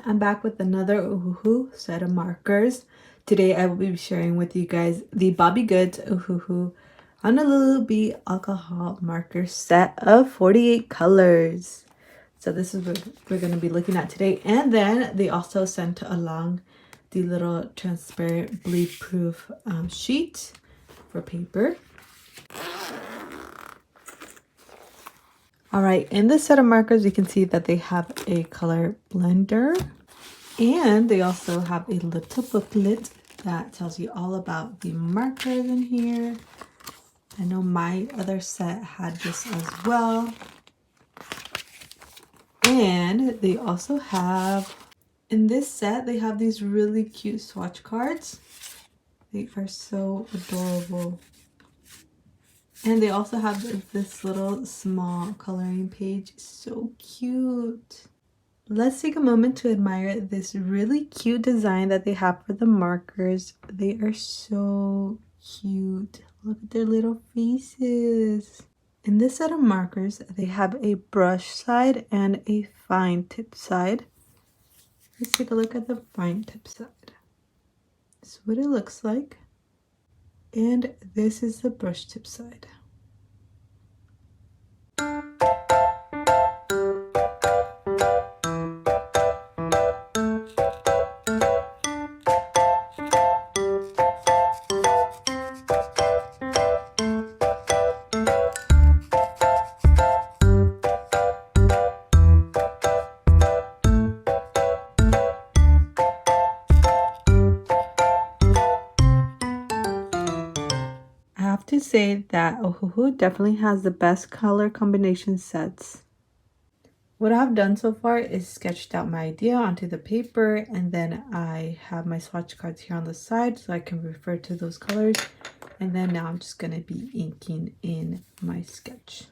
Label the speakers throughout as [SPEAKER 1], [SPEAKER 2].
[SPEAKER 1] I'm back with another Ohuhu set of markers. Today I will be sharing with you guys the Bobby Goods Ohuhu Honolulu Bee alcohol marker set of 48 colors. So this is what we're going to be looking at today. And then they also sent along the little transparent bleed proof sheet for paper. All right, in this set of markers you can see that they have a color blender. And they also have a little booklet that tells you all about the markers in here. I know my other set had this as well. And they also have, in this set, they have these really cute swatch cards. They are so adorable. And they also have this little small coloring page. So cute. Let's take a moment to admire this really cute design that they have for the markers. They are so cute. Look at their little faces. In this set of markers, they have a brush side and a fine tip side. Let's take a look at the fine tip side. This is what it looks like. And this is the brush tip side. I have to say that Ohuhu definitely has the best color combination sets. What I've done so far is sketched out my idea onto the paper, and then I have my swatch cards here on the side so I can refer to those colors. And then now I'm just going to be inking in my sketch.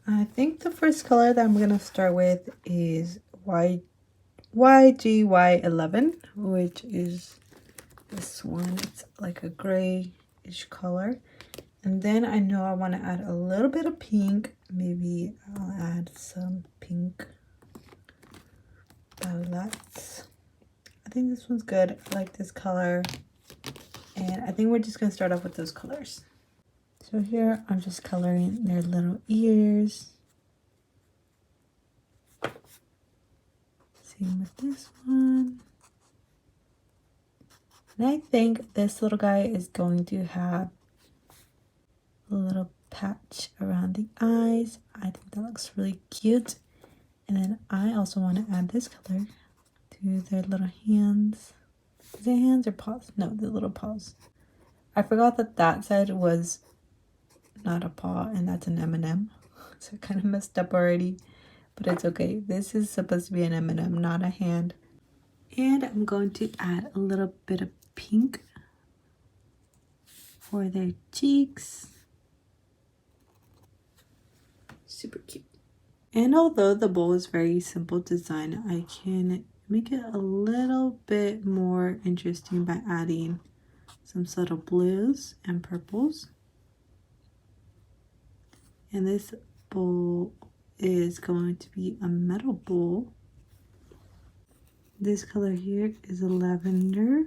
[SPEAKER 1] I think the first color that I'm going to start with is YGY11, which is this one. It's like a grayish color. And then I know I want to add a little bit of pink. Maybe I'll add some pink violets. I think this one's good. I like this color. And I think we're just going to start off with those colors. So here I'm just coloring their little ears. Same with this one. And I think this little guy is going to have a little patch around the eyes. I think that looks really cute. And then I also want to add this color to their little hands. Is it hands or paws? No, the little paws. I forgot that that side was not a paw and that's an M&M. So I kind of messed up already, but it's okay. This is supposed to be an M&M, not a hand. And I'm going to add a little bit of pink for their cheeks. Super cute. And although the bowl is very simple design, I can make it a little bit more interesting by adding some subtle blues and purples. And this bowl is going to be a metal bowl. This color here is a lavender.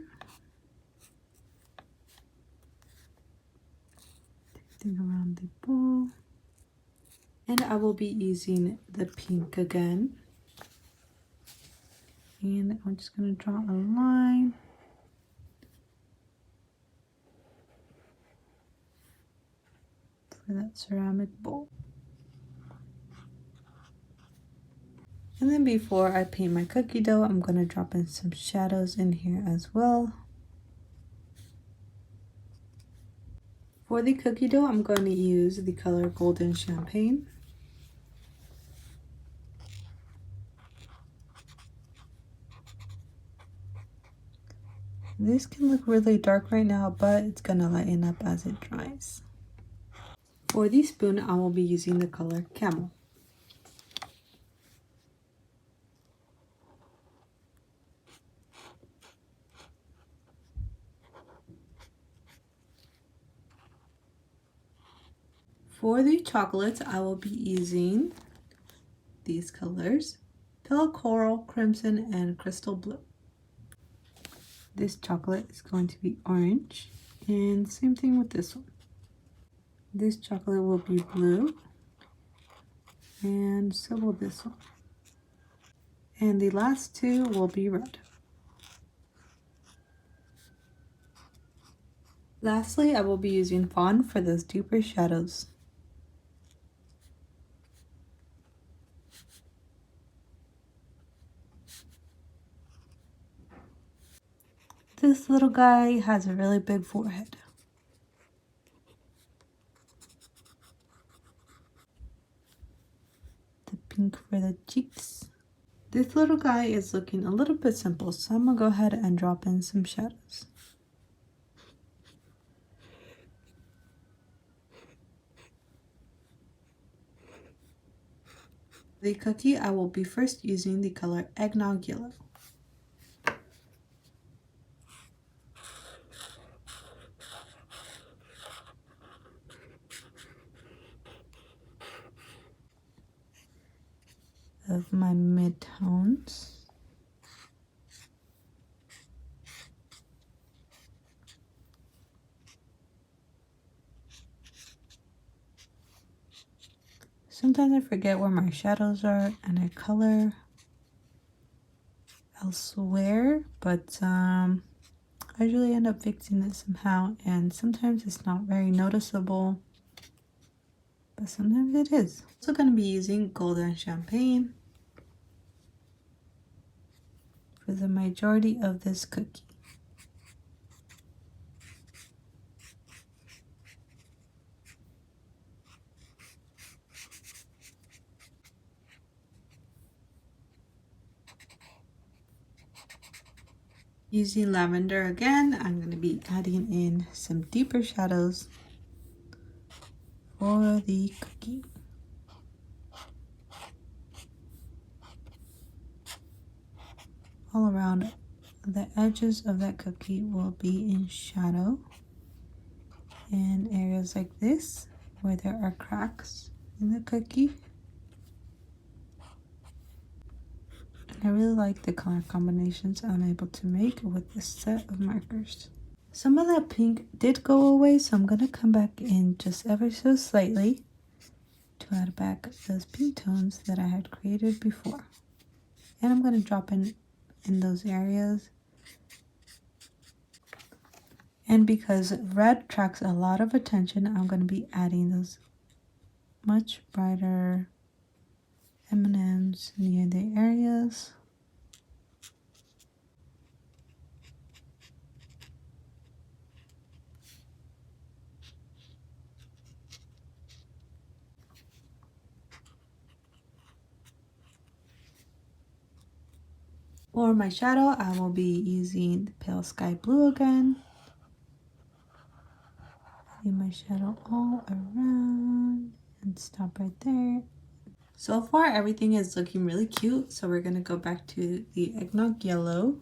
[SPEAKER 1] Thing around the bowl. And I will be using the pink again. And I'm just going to draw a line. For that ceramic bowl. And then before I paint my cookie dough, I'm going to drop in some shadows in here as well. For the cookie dough, I'm going to use the color Golden Champagne. This can look really dark right now, but it's going to lighten up as it dries. For the spoon, I will be using the color Camel. For the chocolates, I will be using these colors: Pillow Coral, Crimson, and Crystal Blue. This chocolate is going to be orange, and same thing with this one. This chocolate will be blue, and so will this one. And the last two will be red. Lastly, I will be using Fawn for those deeper shadows. This little guy has a really big forehead. The pink for the cheeks. This little guy is looking a little bit simple, so I'm going to go ahead and drop in some shadows. The cookie, I will be first using the color Eggnog Yellow. Of my mid-tones. Sometimes I forget where my shadows are and I color elsewhere, but I usually end up fixing it somehow, and sometimes it's not very noticeable, but sometimes it is. I'm also going to be using Golden Champagne for the majority of this cookie. Using lavender again, I'm going to be adding in some deeper shadows for the cookie. all around the edges of that cookie will be in shadow. And areas like this where there are cracks in the cookie. I really like the color combinations I'm able to make with this set of markers. Some of that pink did go away, so I'm going to come back in just ever so slightly to add back those pink tones that I had created before. And I'm going to drop in those areas. And because red attracts a lot of attention, I'm going to be adding those much brighter M&Ms near the areas. For my shadow, I will be using the pale sky blue again. Do my shadow all around and stop right there. So far everything is looking really cute, so we're gonna go back to the eggnog yellow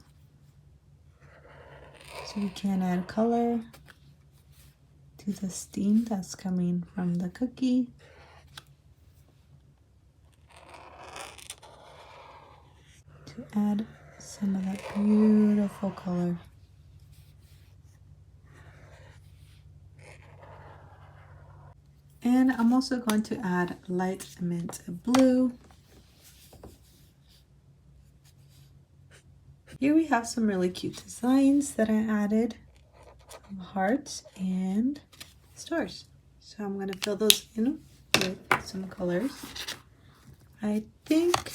[SPEAKER 1] so we can add color to the steam that's coming from the cookie. To add some of that beautiful color. And I'm also going to add light mint blue. Here we have some really cute designs that I added, hearts and stars. So I'm going to fill those in with some colors. I think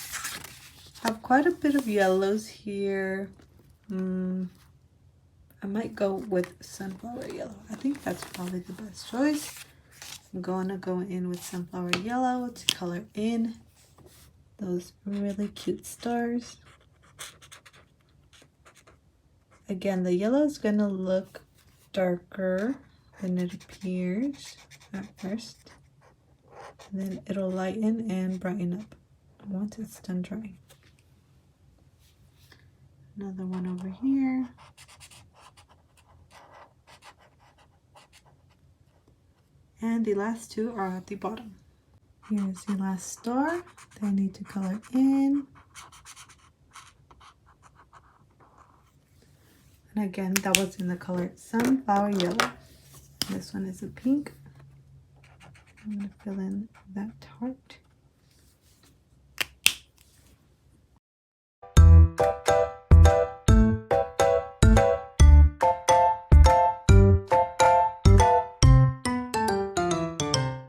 [SPEAKER 1] I have quite a bit of yellows here. I might go with sunflower yellow. I think that's probably the best choice. I'm going to go in with sunflower yellow to color in those really cute stars. Again, the yellow is going to look darker than it appears at first. And then it'll lighten and brighten up once it's done drying. Another one over here. And the last two are at the bottom. Here's the last star that I need to color in. And again, that was in the color sunflower yellow. This one is a pink. I'm going to fill in that heart.